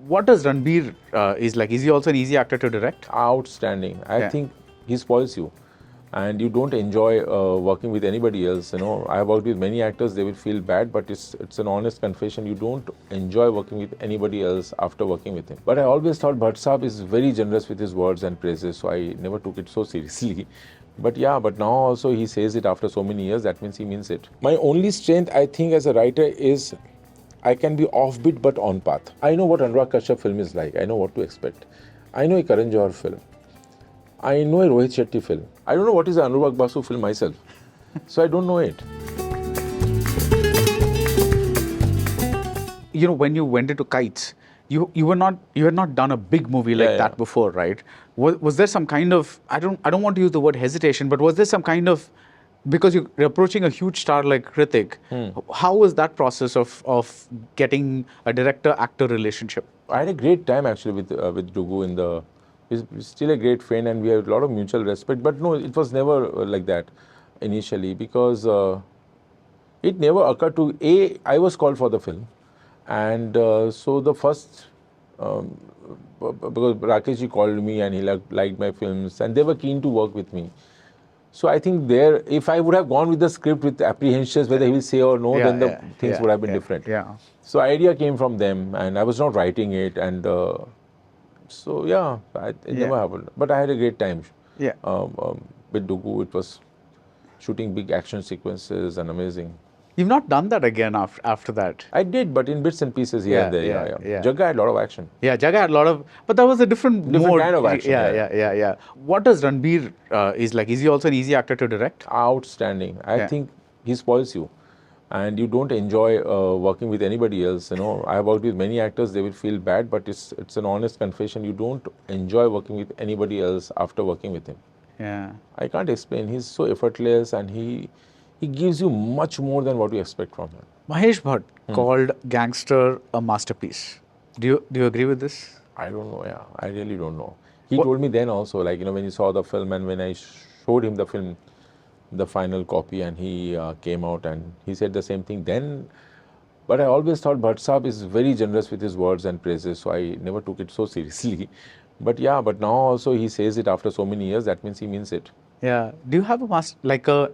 What does Ranbir is like? Is he also an easy actor to direct? Outstanding. I think he spoils you. And you don't enjoy working with anybody else. I have worked with many actors, they will feel bad, but it's an honest confession. You don't enjoy working with anybody else after working with him. But I always thought Bhatt Saab is very generous with his words and praises, so I never took it so seriously. But now also he says it after so many years, that means he means it. My only strength, I think, as a writer is I can be offbeat but on path. I know what Anurag Kashyap film is like. I know what to expect. I know a Karan Johar film. I know a Rohit Shetty film. I don't know what is an Anurag Basu film myself. So I don't know it. When you went into Kites, you had not done a big movie like that before, right? Was there some kind of, I don't want to use the word hesitation, but was there some kind of, because you're approaching a huge star like Hrithik, how was that process of getting a director-actor relationship? I had a great time actually with Dugu he's still a great friend and we have a lot of mutual respect. But no, it was never like that initially because it never occurred to, I was called for the film. And so the first, because Rakeshji called me and he liked my films and they were keen to work with me. So I think if I would have gone with the script with apprehensions whether he will say or no, then the things would have been different. So idea came from them and I was not writing it and it never happened. But I had a great time with Dugu. It was shooting big action sequences and amazing. You've not done that again after that? I did, but in bits and pieces here and there. Jagga had a lot of action. Yeah, Jagga had a lot of, but that was a different kind of action. Yeah. What does Ranbir is like? Is he also an easy actor to direct? Outstanding. I think he spoils you. And you don't enjoy working with anybody else. I have worked with many actors, they will feel bad, but it's an honest confession. You don't enjoy working with anybody else after working with him. Yeah. I can't explain. He's so effortless and he gives you much more than what you expect from him. Mahesh Bhatt called Gangster a masterpiece. Do you agree with this? I don't know, I really don't know. He told me then also, when he saw the film and when I showed him the film, the final copy, and he came out and he said the same thing then. But I always thought Bhatt Saab is very generous with his words and praises, so I never took it so seriously. But now also he says it after so many years, that means he means it. Yeah. Do you have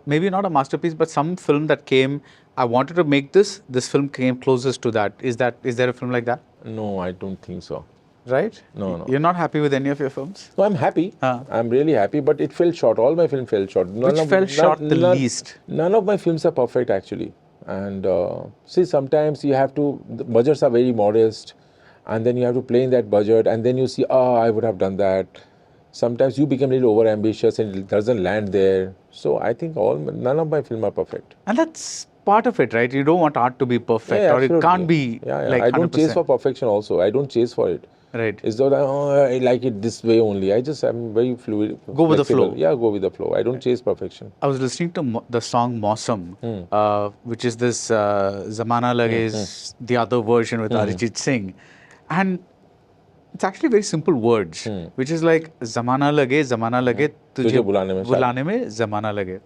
maybe not a masterpiece, but some film that came, I wanted to make this film came closest to that. Is there a film like that? No, I don't think so. Right? No. You're not happy with any of your films? No, I'm happy. I'm really happy, but it fell short. All my films fell short. Which fell short the least? None of my films are perfect, actually. And see, sometimes the budgets are very modest, and then you have to play in that budget, and then you see, I would have done that. Sometimes you become a little over-ambitious and it doesn't land there. So I think none of my films are perfect. And that's part of it, right? You don't want art to be perfect, or it can't be like 100%. I don't chase for perfection also. I don't chase for it. Right. It's not, I like it this way only. I'm very fluid. Go with the flow. Yeah, go with the flow. I don't chase perfection. I was listening to the song Mausam, which is this Zamana Lage's the other version with Arijit Singh. And it's actually very simple words, which is like Zamana lage, tujhe bulane mein zamana lage.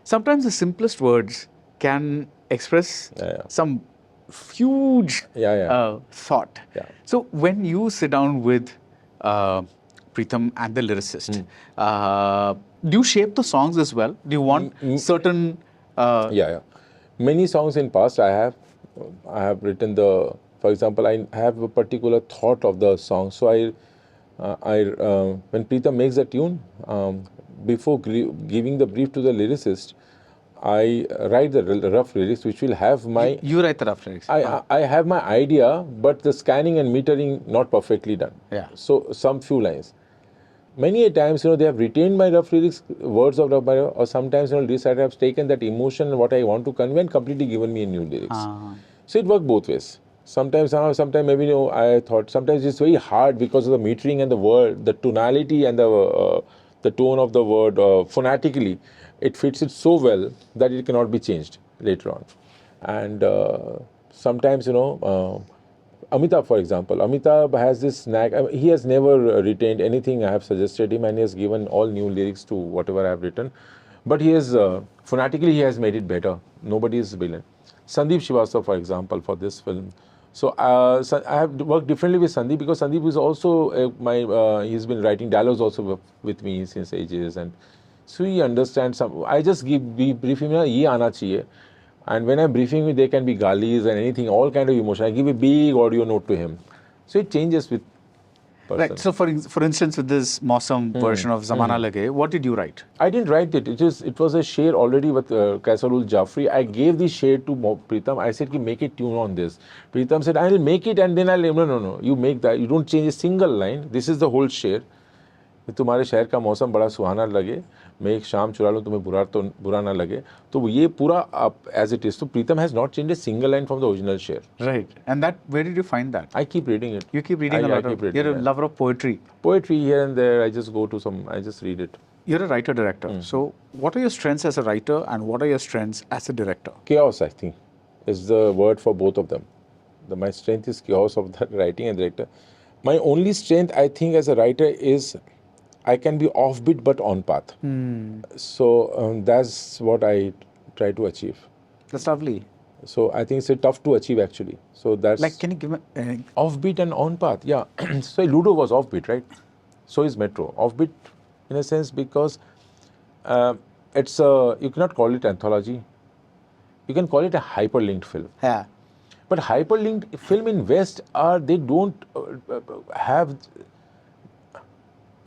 Sometimes the simplest words can express some huge thought. So when you sit down with Pritham and the lyricist, do you shape the songs as well? Do you want certain... Many songs in past I have written for example, I have a particular thought of the song. So when Pritham makes a tune, before giving the brief to the lyricist, I write the rough lyrics, which will have my... You write the rough lyrics? I have my idea, but the scanning and metering not perfectly done. So some few lines. Many a times, they have retained my rough lyrics, words of rough lyrics, or sometimes, this I have taken that emotion and what I want to convey and completely given me a new lyrics. So it works both ways. Sometimes maybe, I thought, sometimes it's very hard because of the metering and the word, the tonality and the tone of the word phonetically. It fits it so well that it cannot be changed later on. And sometimes, Amitabh, for example, Amitabh has this knack. He has never retained anything I have suggested him, and he has given all new lyrics to whatever I have written. But he has, phonetically, he has made it better. Nobody is brilliant. Sandeep Srivastava, for example, for this film, So I have worked differently with Sandeep because Sandeep is also he's been writing dialogues also with me since ages, and so he understands some. I just brief him, ye aana chahiye. And when I'm briefing him, there can be galis and anything, all kind of emotion. I give a big audio note to him, so it changes with person. Right. So for instance, with this Mausam version of Zamana Lage, what did you write? I didn't write it. It was a share already with Kaisarul Jafri. I gave the share to Pritam. I said, make a tune on this. Pritam said, I'll make it and then no. You make that. You don't change a single line. This is the whole share. तुम्हारे शहर का मौसम बड़ा सुहाना लगे, मैं एक शाम चुरा लूँ तुम्हें बुरा ना लगे, तो ये पूरा as it is. So Pritam has not changed a single line from the original share. Right. And that, where did you find that? I keep reading it. You keep reading a lot of. You're a lover of poetry. Poetry here and there. I just read it. You're a writer-director. So what are your strengths as a writer and what are your strengths as a director? Chaos, I think, is the word for both of them. My strength is chaos of the writing and director. My only strength, I think, as a writer is I can be offbeat but on path. So that's what I try to achieve. That's lovely. So I think it's tough to achieve actually. So that's like, can you give me offbeat and on path? Yeah. So Ludo was offbeat, right? So is Metro offbeat in a sense because it's you cannot call it anthology. You can call it a hyperlinked film. Yeah. But hyperlinked film in West they don't have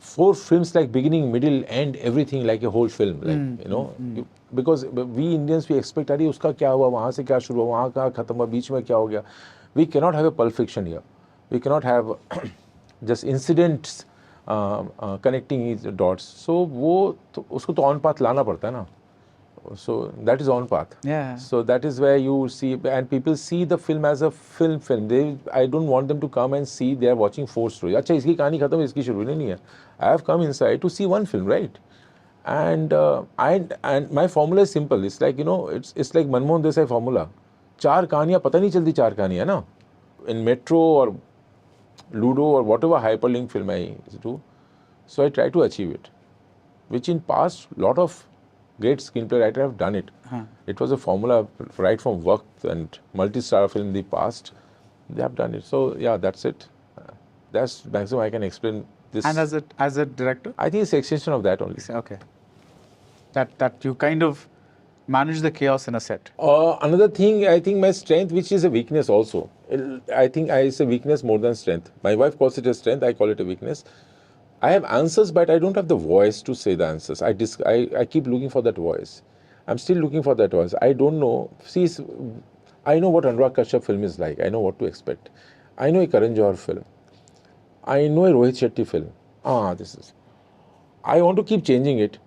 4 films like beginning, middle, end, everything like a whole film, like because we Indians we expect अरे उसका क्या हुआ, वहाँ से क्या शुरू हुआ, वहाँ कहाँ खत्म हुआ, बीच में क्या हो गया. We cannot have a Pulp Fiction here. We cannot have just incidents connecting each dots. So वो उसको तो on path लाना पड़ता है ना. So that is on path. Yeah. So that is where you see, and people see the film as a film. I don't want them to come and see they are watching 4 stories. अच्छा इसकी कहानी खत्म है, इसकी शुरू नहीं है. I have come inside to see one film, right? And my formula is simple. It's like it's like Manmohan Desai formula. 4 कहानियाँ पता नहीं चलती 4 कहानियाँ ना. In Metro or Ludo or whatever hyperlink film I do, so I try to achieve it. Which in past lot of great screenplay writer have done it. It was a formula right from Waqt and multi-star film in the past. They have done it. So yeah, that's it. That's maximum I can explain this. And as a director? I think it's an extension of that only. Okay. That you kind of manage the chaos in a set. Another thing, I think my strength, which is a weakness also. I think it's a weakness more than strength. My wife calls it a strength, I call it a weakness. I have answers, but I don't have the voice to say the answers. I keep looking for that voice. I'm still looking for that voice. I don't know. See, I know what Anurag Kashyap film is like. I know what to expect. I know a Karan Johar film. I know a Rohit Shetty film. I want to keep changing it.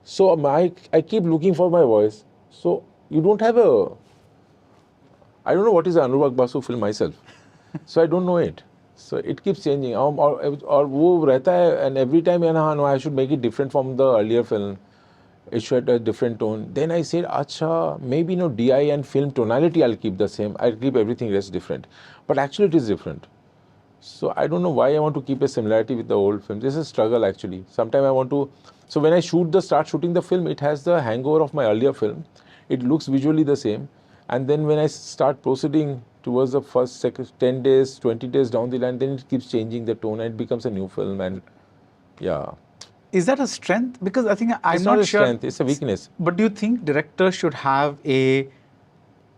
So I keep looking for my voice. So you don't have I don't know what is an Anurag Basu film myself. So I don't know it. So it keeps changing. Or wo rehta hai, and every time no, I should make it different from the earlier film. It should have a different tone. Then I said, acha, maybe DI and film tonality I'll keep the same. I'll keep everything else different. But actually it is different. So I don't know why I want to keep a similarity with the old film. This is a struggle actually. Sometimes I want to. So when I start shooting the film, it has the hangover of my earlier film. It looks visually the same. And then when I start proceeding towards the first 10 days, 20 days down the line, then it keeps changing the tone and it becomes a new film. And yeah. Is that a strength? Because I think I'm it's not a sure. Strength, it's a weakness. But do you think directors should have a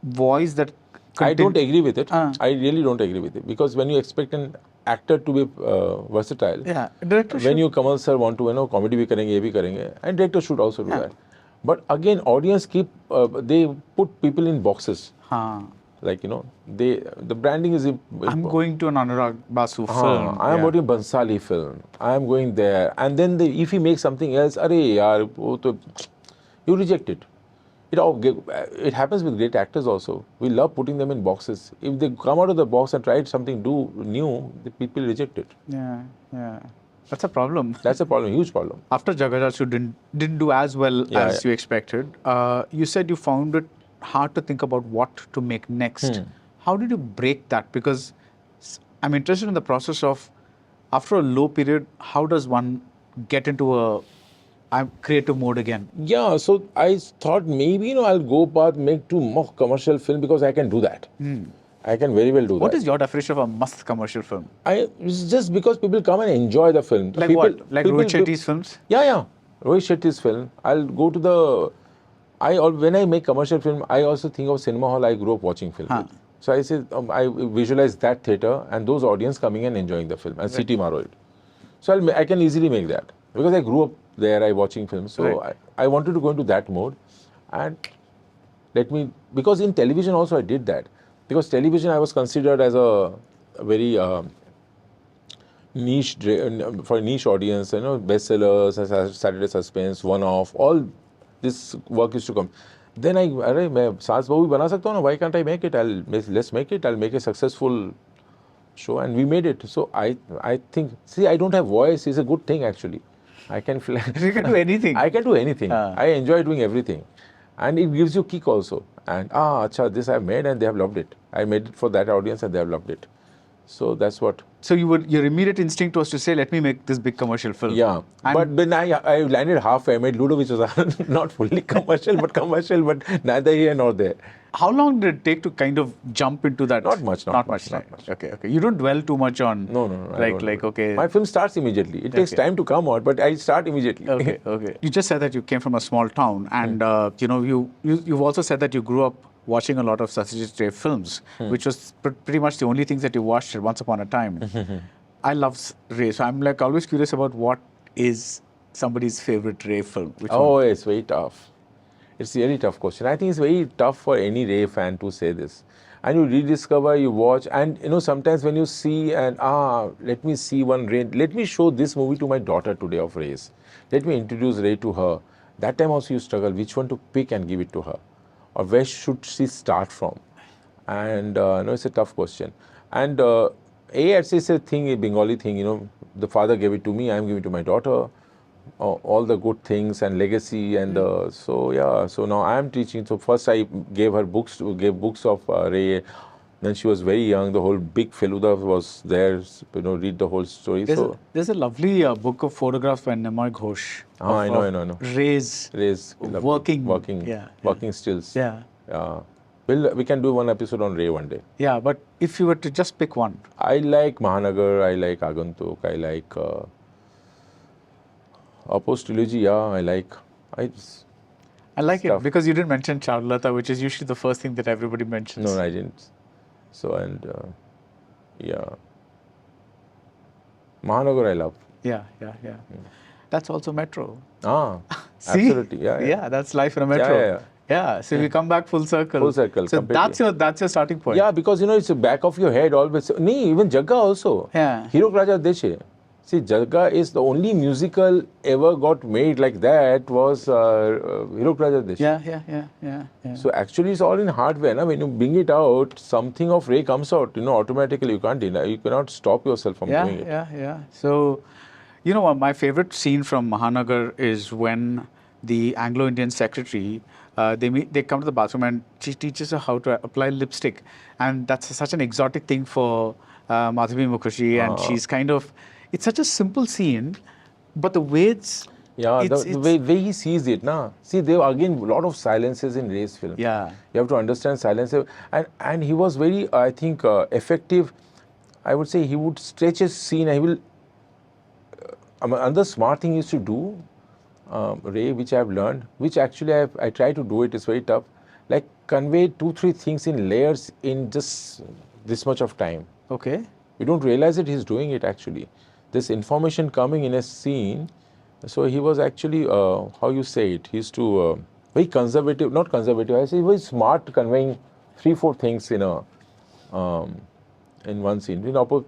voice that I don't agree with it. I really don't agree with it. Because when you expect an actor to be versatile, yeah, director when you Kamal sir want to, comedy bhi karenge, ye bhi karenge, and director should also do that. But again, audience they put people in boxes. Like, the branding is... I'm going to an Anurag Basu film. I am going to Bansali film. I am going there. And then if he makes something else, you reject it. It happens with great actors also. We love putting them in boxes. If they come out of the box and try something new, the people reject it. Yeah. That's a problem. That's a problem, huge problem. After Jagajasu didn't do as well as you expected, you said you found it hard to think about what to make next. How did you break that? Because I'm interested in the process of, after a low period, how does one get into a creative mode again? Yeah, so I thought maybe I'll go back, make 2 more commercial film because I can do that. I can very well do that. What is your definition of a must commercial film? It's just because people come and enjoy the film. Like people, what? Like Rohit Shetty's films? Yeah. Rohit Shetty's film. I'll go to the... when I make commercial film, I also think of cinema hall. I grew up watching film. Huh. So I say, I visualize that theatre and those audience coming and enjoying the film and city maro it. So I can easily make that because I grew up there. I watching films. So I wanted to go into that mode, and because in television also I did that. Because television I was considered as a very niche, for a niche audience, bestsellers, Saturday Suspense, one-off, all this work used to come. Then I Saas Bahu bana sakta hu na, why can't I make it? Let's make it. I'll make a successful show, and we made it. So I think, see, I don't have voice. It's a good thing actually. I can fly. You can do anything. I can do anything. I enjoy doing everything, and it gives you kick also. And acha, this I've made and they have loved it. I made it for that audience and they have loved it. So that's what. So your immediate instinct was to say, let me make this big commercial film. Yeah, but when I landed halfway, I made Ludo, which was not fully commercial, but neither here nor there. How long did it take to kind of jump into that? Not much. Okay. You don't dwell too much on. No. Okay. My film starts immediately. It takes time to come out, but I start immediately. Okay. You just said that you came from a small town, and you've also said that you grew up watching a lot of Satyajit Ray films, which was pretty much the only things that you watched once upon a time. I love Ray, so I'm always curious about what is somebody's favorite Ray film. It's very tough. It's a really tough question. I think it's very tough for any Ray fan to say this. And you rediscover, you watch, and sometimes when you see and let me see one Ray, let me show this movie to my daughter today of Rays. Let me introduce Ray to her. That time also you struggle which one to pick and give it to her, or where should she start from? And it's a tough question. And it's a thing, a Bengali thing. The father gave it to me, I'm giving it to my daughter. All the good things and legacy, and so now I am teaching. So first I gave books of Ray. Then she was very young. The whole big Feluda was there. Read the whole story. There's a lovely book of photographs by Nimai Ghosh. I know. Ray's working stills. Yeah. We can do one episode on Ray one day. Yeah, but if you were to just pick one, I like Mahanagar. I like Agantuk. I like. Opposed trilogy, I like. I like it because you didn't mention Charulata, which is usually the first thing that everybody mentions. No, I didn't. So, Mahanagar I love. Yeah. That's also Metro. See? Absolutely. Yeah. That's life in a Metro. Yeah. So we come back full circle. So completely. that's your starting point. Yeah, because it's the back of your head always. Even Jagga also. Yeah. Hero Raja Deshe. See, Jagga is the only musical ever got made like that was Hero Raja Deshe. Yeah. So actually it's all in hardware. When you bring it out, something of Ray comes out, automatically. You can't deny. You cannot stop yourself from doing it. Yeah. So, my favorite scene from Mahanagar is when the Anglo-Indian secretary, they come to the bathroom and she teaches her how to apply lipstick. And that's such an exotic thing for Madhavi Mukherjee. And she's kind of... It's such a simple scene, but the way the way he sees it, See, there are again a lot of silences in Ray's film. Yeah. You have to understand silence. And he was very, I think, effective. I would say he would stretch his scene. He will... another smart thing he used to do, Ray, which I have learned, which actually I try to do it, it's very tough, like convey 2-3 things in layers in just this much of time. Okay. You don't realize it, he's doing it actually. This information coming in a scene, so he was actually, how you say it, he used to, very conservative, not conservative, I say very smart conveying 3-4 things in one scene. I'll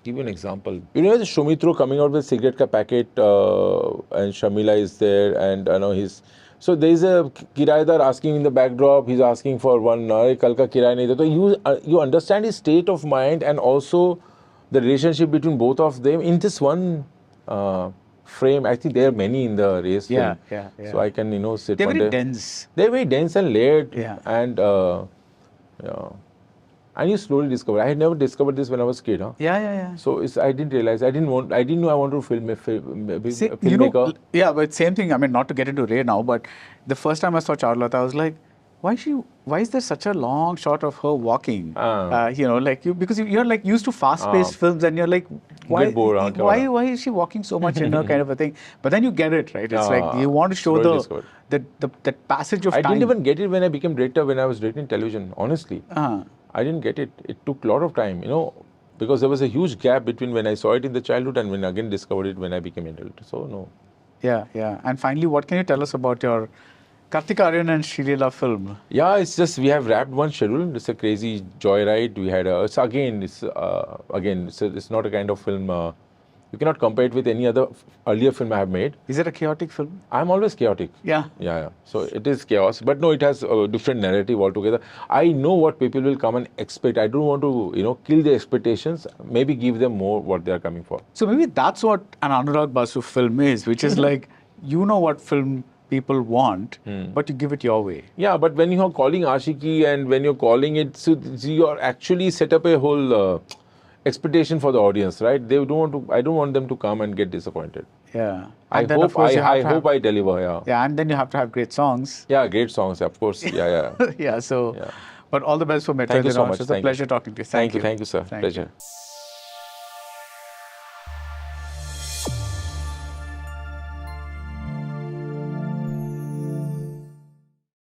give you an example. The Shumitro coming out with cigarette ka packet and Shamila is there and so there is a Kiraidar asking in the backdrop, he's asking for one, kal ka kiraya nahi de. So you understand his state of mind and also the relationship between both of them in this one frame. I think there are many in the race film. Yeah. So I can, sit They're one very day. dense. They're very dense and layered. Yeah. And, and you slowly discover. I had never discovered this when I was a kid. Yeah. So I didn't realize. I didn't know I wanted to film a filmmaker. But same thing. Not to get into Ray now, but the first time I saw Charlotte, I was like, why is there such a long shot of her walking? Because you're like used to fast-paced films, and you're like, why is she walking so much in her kind of a thing? But then you get it, right? It's like you want to show that passage of time. I didn't even get it when I became director, when I was directing television, honestly. I didn't get it. It took a lot of time, because there was a huge gap between when I saw it in the childhood and when I again discovered it when I became an adult. So, no. Yeah. And finally, what can you tell us about your Kathiravan and Srileela film? Yeah, it's just we have wrapped one schedule. It's a crazy joyride. We had it's not a kind of film. You cannot compare it with any other earlier film I have made. Is it a chaotic film? I'm always chaotic. Yeah. So it is chaos, but no, it has a different narrative altogether. I know what people will come and expect. I don't want to, kill their expectations. Maybe give them more what they are coming for. So maybe that's what an Anurag Basu film is, which is like, what film people want, but you give it your way. Yeah, but when you're calling Ashiki and when you're calling it, so you're actually set up a whole expectation for the audience, right? I don't want them to come and get disappointed. Yeah. I hope I deliver, yeah. Yeah, and then you have to have great songs. Yeah, great songs, of course. Yeah. But all the best for Metro. Thank you so much. It's a pleasure talking to you. Thank you, sir. Pleasure.